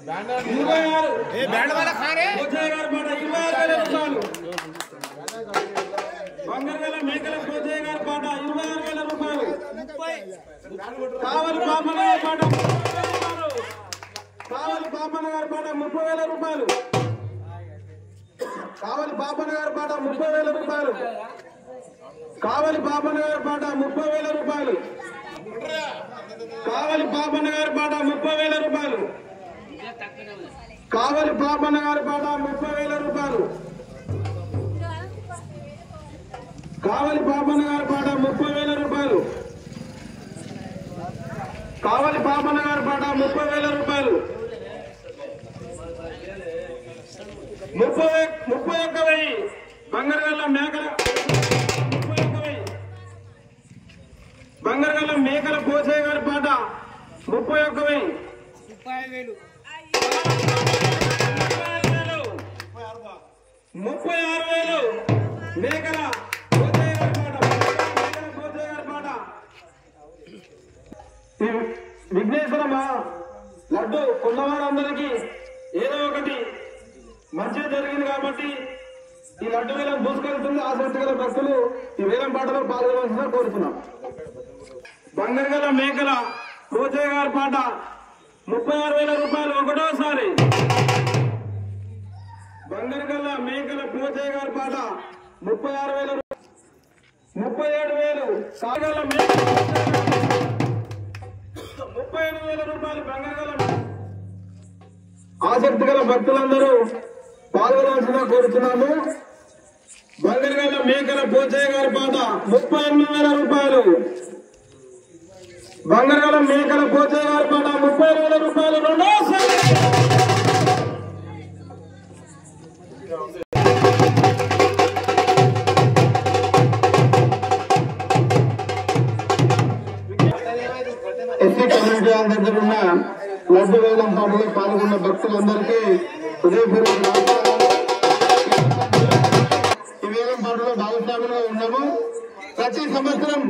బంగారు మేకల పోచయ్య గారి పాట 26,000 రూపాయలు. కావలి పాపన్న గారి పాట 30,000 రూపాయలు. కావలి పాపన్న గారి పాట 30,000 రూపాయలు. కావలి పాపన్న గారి పాట 30,000 రూపాయలు. కావలి పాపన్న గారి పాట 30,000 రూపాయలు. కావలి పాపన్న గారి పాట 30,000 రూపాయలు. కావలి పాపన్న గారి పాట 30,000 రూపాయలు. కావలి పాపన్న గారి పాట 30,000 రూపాయలు. 31,000 బంగారుగల్ల మేకల 31,000 బంగారుగల్ల మేకల పోచయ్య గారి పాట 31,000. 36,000 మేకల పోచయ్య గారి పాట. విఘ్నేశ్వరమ్మ లడ్డు కొన్నవారందరికీ ఏదో ఒకటి మంచిగా జరిగింది కాబట్టి ఈ లడ్డు వేలం దూసుకెళ్తుంది. ఆసక్తి గల భక్తులు ఈ వేలం పాటలో పాల్గొనవలసిందిగా కోరుతున్నాం. బంగారుగల్ల మేకల పోచయ్య గారి పాట 36,000 రూపాయలు ఒకటోసారి. బంగారుగల్ల మేకల పోచయ్య గారి పాట 36,000 37,000. కాగల మేకల 37,000 రూపాయలు. బంగారుగల్ల ఆసక్తి గల భక్తులందరూ పాల్గొనవలసిందిగా కోరుతున్నాము. బంగారుగల్ల మేకల పోచయ్య గారి పాట 38,000 రూపాయలు. బంగారుగల్ల మేకల పోచయ్య గారి పాట 30,000 రూపాయలు రెండోసారి. ఎస్సీ కమ్యూనిటీ హాల్ దగ్గర ఉన్న లడ్డు వేలం పాటలో పాల్గొన్న భక్తులందరికీ హృదయపూర్వక నమస్కారాలు. ఈ వేలం పాటలో భాగస్వాములుగా ఉన్నాము. ప్రతి సంవత్సరం